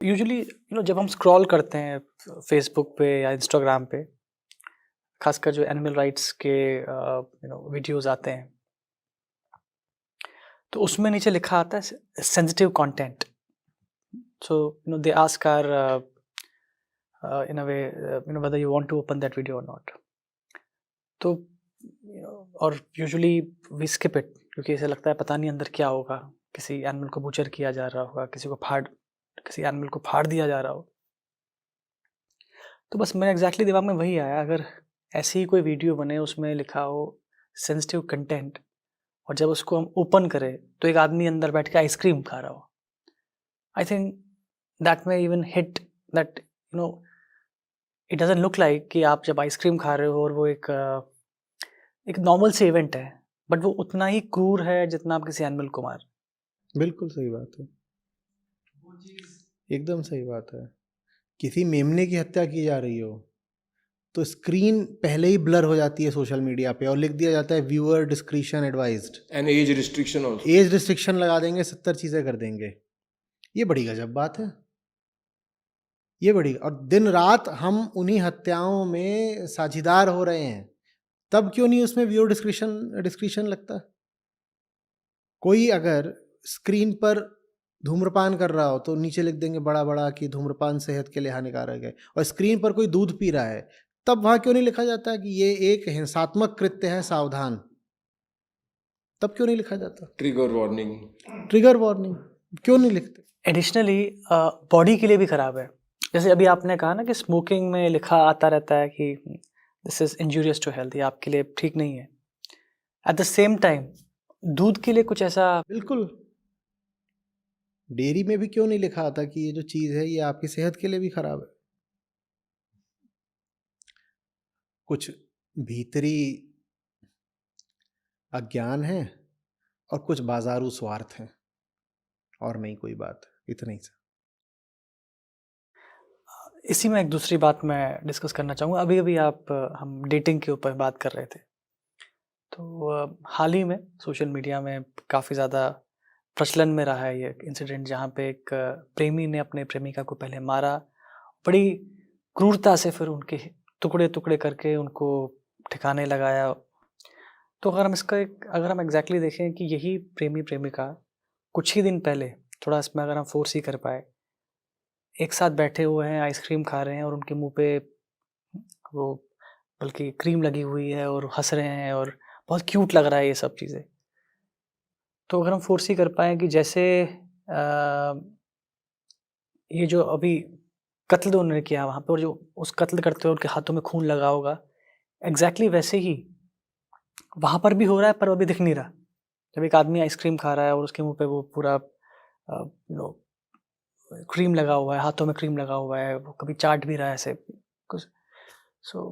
Usually जब हम scroll करते हैं फेसबुक पे या इंस्टाग्राम पे, खासकर जो एनिमल राइट्स के वीडियोस आते हैं, तो उसमें नीचे लिखा आता है sensitive content. So they ask are in a way whether you want to open that video और नॉट। तो और यूजुअली वी स्किप इट, क्योंकि ऐसा लगता है पता नहीं अंदर क्या होगा, किसी एनिमल को बutcher किया जा रहा होगा, किसी एनिमल को फाड़ दिया जा रहा हो। तो बस मेरे एग्जैक्टली दिमाग में वही आया, अगर ऐसी ही कोई वीडियो बने उसमें लिखा हो सेंसिटिव कंटेंट, और जब उसको हम ओपन करें तो एक आदमी अंदर बैठ के आइसक्रीम खा रहा हो, I think that may even hit that it doesn't look like कि आप जब आइसक्रीम खा रहे हो और वो एक नॉर्मल से इवेंट है, बट वो उतना ही क्रूर है जितना आप किसी एनिमल को मार। बिल्कुल सही बात है, एकदम सही बात है। किसी मेमने की हत्या की जा रही हो तो स्क्रीन पहले ही ब्लर हो जाती है सोशल मीडिया पे और लिख दिया जाता है viewer discretion advised, and age restriction also. Age restriction लगा देंगे, 70 चीजें कर देंगे। ये बड़ी गजब बात है, ये बड़ी। और दिन रात हम उन्हीं हत्याओं में साझीदार हो रहे हैं, तब क्यों नहीं उसमें व्यूअर डिस्क्रिशन लगता? कोई अगर स्क्रीन पर धूम्रपान कर रहा हो तो नीचे लिख देंगे बड़ा बड़ा कि धूम्रपान सेहत के लिए हानिकारक है, और स्क्रीन पर कोई दूध पी रहा है तब वहां क्यों नहीं लिखा जाता कि ये एक हिंसात्मक कृत्य है, सावधान? तब क्यों नहीं लिखा जाता? ट्रिगर वार्निंग, ट्रिगर वार्निंग क्यों नहीं लिखते? एडिशनली बॉडी के लिए भी खराब है। जैसे अभी आपने कहा ना कि स्मोकिंग में लिखा आता रहता है कि this is injurious to health, ये आपके लिए ठीक नहीं है। एट द सेम टाइम दूध के लिए कुछ ऐसा, बिल्कुल, डेयरी में भी क्यों नहीं लिखा आता कि ये जो चीज है ये आपकी सेहत के लिए भी खराब है? कुछ भीतरी अज्ञान है और कुछ बाजारू स्वार्थ है, और नहीं कोई बात, इतना ही सा। इसी में एक दूसरी बात मैं डिस्कस करना चाहूँगा। अभी अभी हम डेटिंग के ऊपर बात कर रहे थे, तो हाल ही में सोशल मीडिया में काफ़ी ज़्यादा प्रचलन में रहा है ये इंसिडेंट, जहाँ पे एक प्रेमी ने अपने प्रेमिका को पहले मारा, बड़ी क्रूरता से, फिर उनके टुकड़े टुकड़े करके उनको ठिकाने लगाया। तो अगर हम एग्जैक्टली देखें कि यही प्रेमी प्रेमिका कुछ ही दिन पहले, थोड़ा इसमें अगर हम फोर्स ही कर पाए, एक साथ बैठे हुए हैं, आइसक्रीम खा रहे हैं और उनके मुंह पे वो बल्कि क्रीम लगी हुई है और हंस रहे हैं और बहुत क्यूट लग रहा है ये सब चीज़ें। तो अगर हम फोर्स ही कर पाएँ कि जैसे ये जो अभी कत्ल जो उन्होंने किया वहाँ पे, और जो उस कत्ल करते हुए उनके हाथों में खून लगा होगा, एग्जैक्टली वैसे ही वहाँ पर भी हो रहा है, पर वो अभी दिख नहीं रहा। जब एक आदमी आइसक्रीम खा रहा है और उसके मुंह पे वो पूरा क्रीम लगा हुआ है, हाथों में क्रीम लगा हुआ है, वो कभी चाट भी रहा है ऐसे कुछ। सो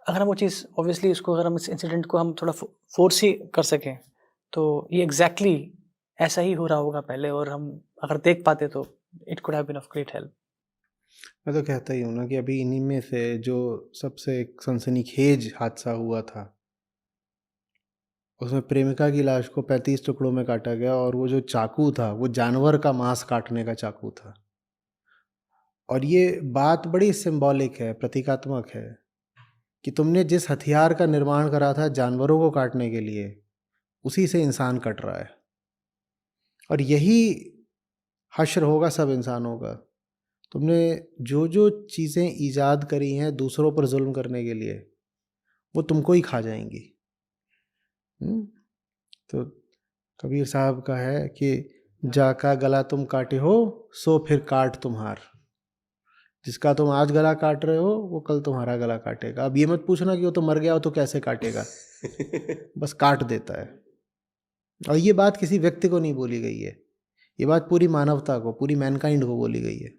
अगर हम वो चीज़ ऑब्वियसली इसको, अगर हम इस इंसिडेंट को हम थोड़ा फोर्स ही कर सकें, तो ये एग्जैक्टली ऐसा ही हो रहा होगा पहले, और हम अगर देख पाते तो it could have been of great help. मैं तो कहता ही हूँ ना कि अभी इन्हीं में से जो सबसे एक सनसनीखेज हादसा हुआ था, उसमें प्रेमिका की लाश को 35 टुकड़ों में काटा गया, और वो जो चाकू था वो जानवर का मांस काटने का चाकू था। और ये बात बड़ी सिंबॉलिक है, प्रतीकात्मक है, कि तुमने जिस हथियार का निर्माण करा था जानवरों को काटने के लिए, उसी से इंसान कट रहा है। और यही हश्र होगा सब इंसानों का। तुमने जो जो चीज़ें ईजाद करी हैं दूसरों पर जुल्म करने के लिए, वो तुमको ही खा जाएंगी। तो कबीर साहब का है कि जाका गला तुम काटे हो सो फिर काट तुम्हार। जिसका तुम आज गला काट रहे हो वो कल तुम्हारा गला काटेगा। अब ये मत पूछना कि वो तो मर गया हो तो कैसे काटेगा, बस काट देता है। और ये बात किसी व्यक्ति को नहीं बोली गई है, ये बात पूरी मानवता को, पूरी मैनकाइंड को बोली गई है।